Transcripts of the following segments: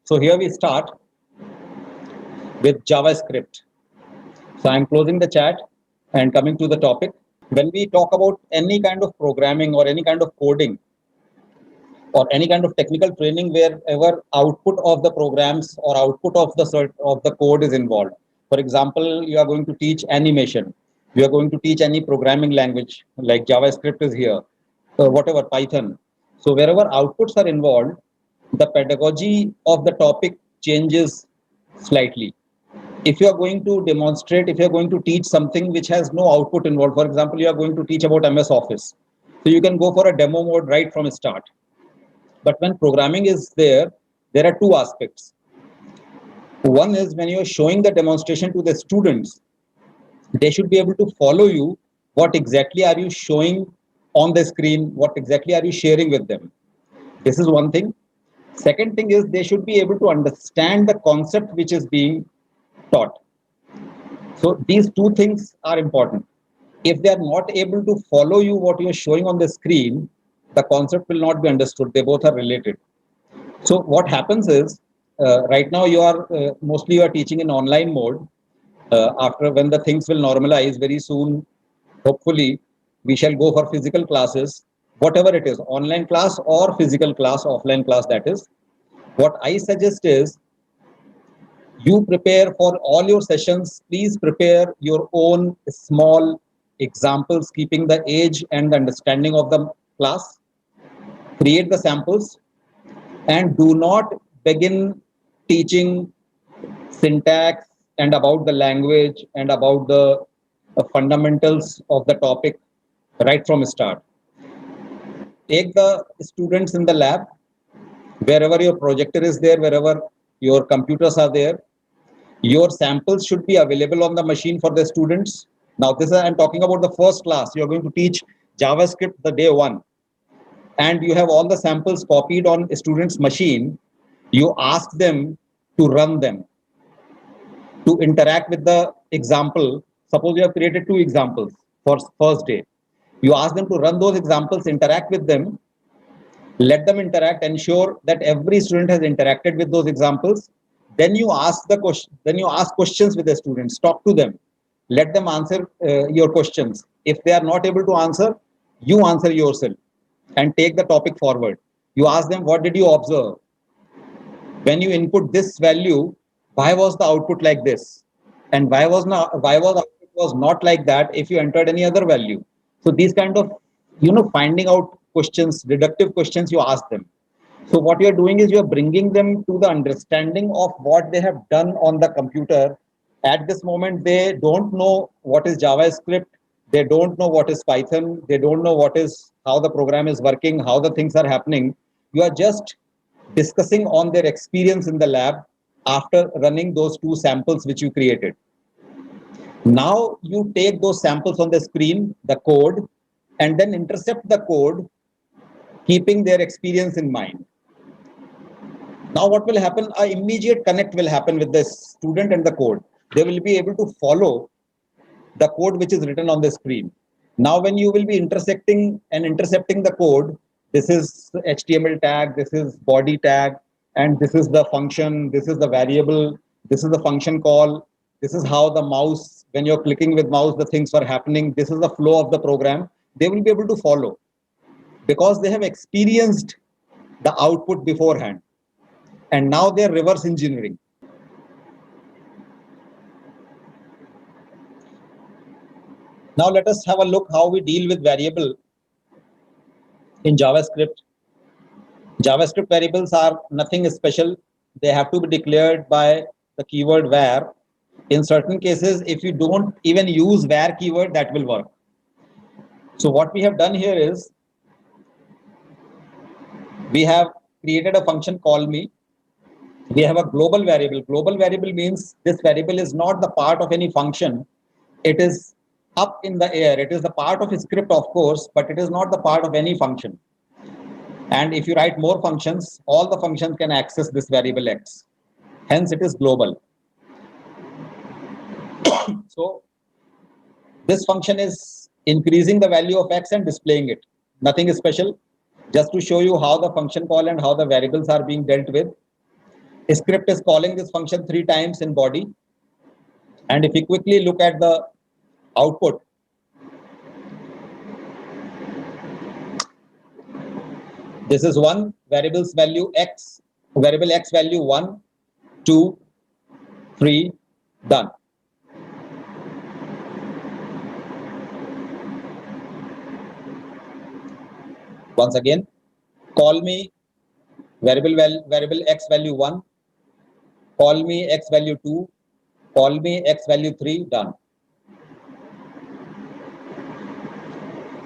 So here we start with JavaScript. So I'm closing the chat and coming to the topic. When we talk about any kind of programming or any kind of coding or any kind of technical training wherever output of the programs or output of the code is involved. For example, you are going to teach animation. You are going to teach any programming language like JavaScript is here, whatever Python. So wherever outputs are involved, the pedagogy of the topic changes slightly. If you are going to demonstrate, if you are going to teach something which has no output involved, for example, you are going to teach about MS Office. So you can go for a demo mode right from start. But when programming is there are two aspects. One is when you are showing the demonstration to the students, they should be able to follow you. What exactly are you showing on the screen? What exactly are you sharing with them? This is one thing. Second thing is they should be able to understand the concept which is being taught. So these two things are important. If they are not able to follow you what you are showing on the screen, the concept will not be understood. They both are related. So what happens is right now you are mostly you are teaching in online mode. After when the things will normalize very soon, hopefully we shall go for physical classes, whatever it is, online class or physical class, offline class, that is. What I suggest is you prepare for all your sessions. Please prepare your own small examples, keeping the age and the understanding of the class. Create the samples and do not begin teaching syntax and about the language and about the fundamentals of the topic right from start. Take the students in the lab, wherever your projector is there, wherever your computers are there. Your samples should be available on the machine for the students. Now, this is, I'm talking about the first class. You're going to teach JavaScript the day one, and you have all the samples copied on a student's machine. You ask them to run them, to interact with the example. Suppose you have created two examples for first day. You ask them to run those examples, interact with them, let them interact, ensure that every student has interacted with those examples. Then you ask the question, then you ask questions with the students, talk to them, let them answer your questions. If they are not able to answer, you answer yourself and take the topic forward. You ask them, what did you observe? When you input this value, why was the output like this? And why was output was not like that if you entered any other value? So these kind of, finding out questions, deductive questions, you ask them. So what you're doing is you're bringing them to the understanding of what they have done on the computer. At this moment, they don't know what is JavaScript. They don't know what is Python. They don't know what is how the program is working, how the things are happening. You are just discussing on their experience in the lab after running those two samples which you created. Now you take those samples on the screen, the code, and then intercept the code, keeping their experience in mind. Now what will happen? An immediate connect will happen with the student and the code. They will be able to follow the code which is written on the screen. Now when you will be intersecting and intercepting the code, this is the HTML tag, this is body tag, and this is the function, this is the variable, this is the function call, this is how the mouse, when you're clicking with mouse, the things are happening, this is the flow of the program. They will be able to follow because they have experienced the output beforehand. And now they're reverse engineering. Now let us have a look how we deal with variable in JavaScript. JavaScript variables are nothing special. They have to be declared by the keyword var. In certain cases, if you don't even use var keyword, that will work. So what we have done here is we have created a function call me. We have a global variable. Global variable means this variable is not the part of any function. It is up in the air. It is the part of a script, of course, but it is not the part of any function. And if you write more functions, all the functions can access this variable X. Hence, it is global. So this function is increasing the value of X and displaying it. Nothing special, just to show you how the function call and how the variables are being dealt with. script is calling this function 3 times in body. And if we quickly look at the output, this is one variable's value x, variable x value 1, 2, 3, done. Once again, call me variable x value 1, call me x value 2, call me x value 3, done.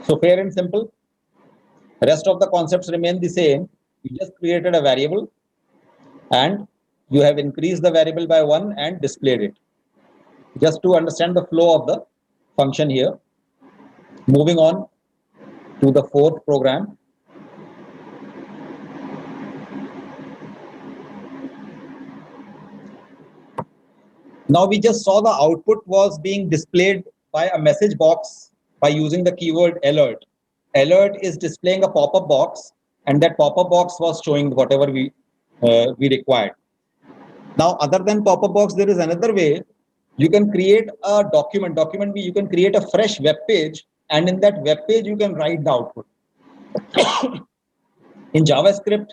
So fair and simple. Rest of the concepts remain the same. You just created a variable and you have increased the variable by 1 and displayed it. Just to understand the flow of the function here. Moving on to the fourth program. Now we just saw the output was being displayed by a message box by using the keyword alert. Alert is displaying a pop-up box, and that pop-up box was showing whatever we required. Now, other than pop-up box, there is another way. You can create a document. You can create a fresh web page, and in that web page, you can write the output. In JavaScript,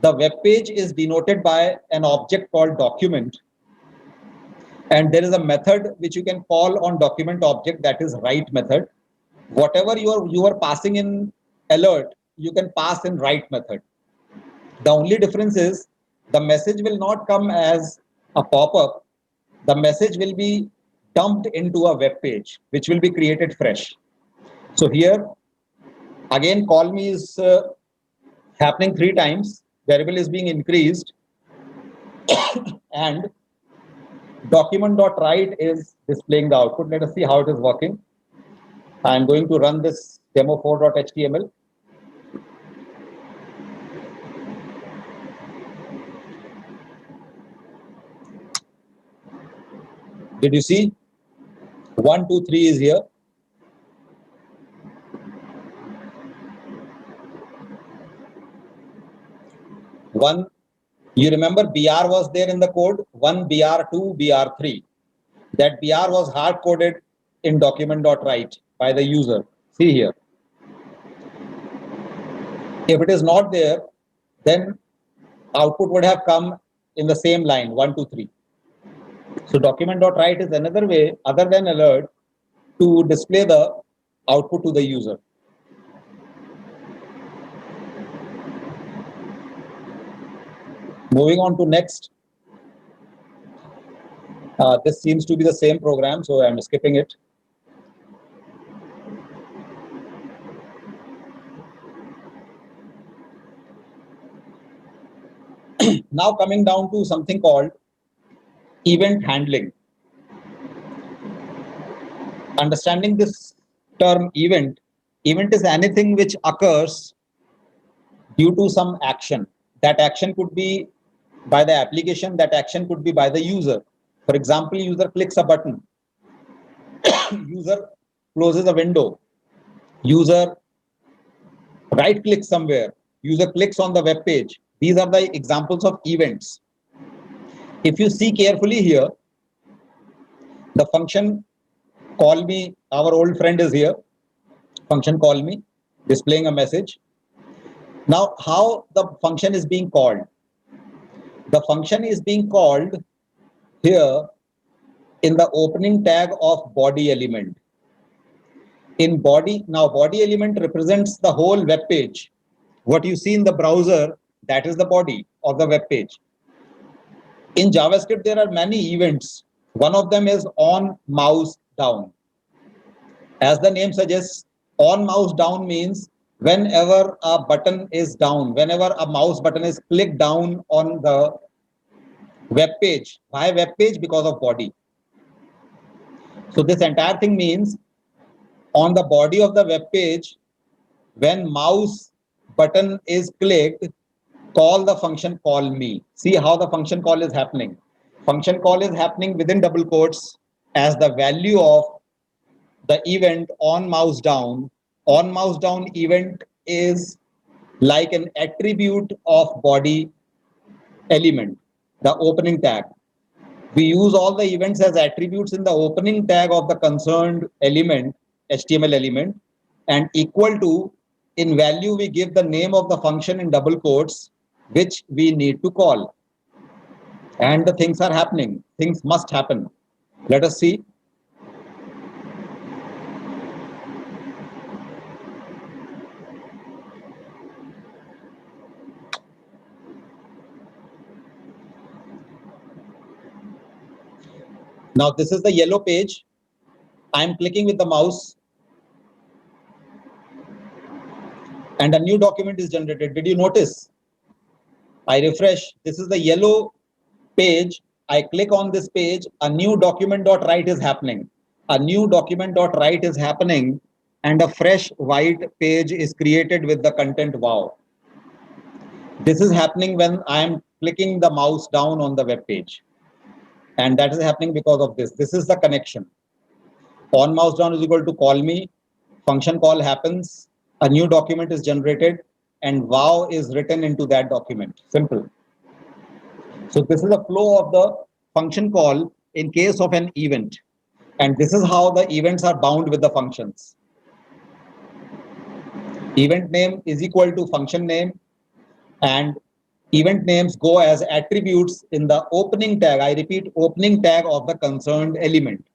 the web page is denoted by an object called document. And there is a method which you can call on document object, that is write method. Whatever you are passing in alert, you can pass in write method. The only difference is the message will not come as a pop-up. The message will be dumped into a web page, which will be created fresh. So here, again, call me is happening 3 times. Variable is being increased. And document.write is displaying the output. Let us see how it is working. I'm going to run this demo4.html. Did you see? 1, 2, 3 is here. One, you remember BR was there in the code, 1 BR, 2 BR3. That BR was hard coded in document.write by the user. See here. If it is not there, then output would have come in the same line, 1, 2, 3. So document.write is another way other than alert to display the output to the user. Moving on to next. This seems to be the same program, so I'm skipping it. Now coming down to something called event handling. Understanding this term event is anything which occurs due to some action. That action could be by the application, that action could be by the user. For example, user clicks a button, user closes a window, user right clicks somewhere, user clicks on the web page. These are the examples of events. If you see carefully here, the function call me, our old friend is here, function call me, displaying a message. Now, how the function is being called? The function is being called here in the opening tag of body element. In body, now body element represents the whole web page. What you see in the browser, that is the body of the web page. In JavaScript, there are many events. One of them is on mouse down. As the name suggests, on mouse down means whenever a button is down, whenever a mouse button is clicked down on the web page. Why web page? Because of body. So this entire thing means on the body of the web page, when mouse button is clicked, call the function call me. See how the function call is happening. Function call is happening within double quotes as the value of the event on mouse down. On mouse down event is like an attribute of body element. the opening tag. We use all the events as attributes in the opening tag of the concerned element, HTML element, and equal to, in value, we give the name of the function in double quotes, which we need to call. And the things are happening. Things must happen. Let us see. Now, this is the yellow page. I'm clicking with the mouse and a new document is generated. Did you notice? I refresh. This is the yellow page. I click on this page. A new document.write is happening. A new document.write is happening, and a fresh white page is created with the content wow. This is happening when I am clicking the mouse down on the web page. And that is happening because of this. This is the connection. On mouse down is equal to call me. Function call happens. A new document is generated, and wow is written into that document. Simple. So this is the flow of the function call in case of an event. And this is how the events are bound with the functions. Event name is equal to function name, and event names go as attributes in the opening tag. I repeat, opening tag of the concerned element.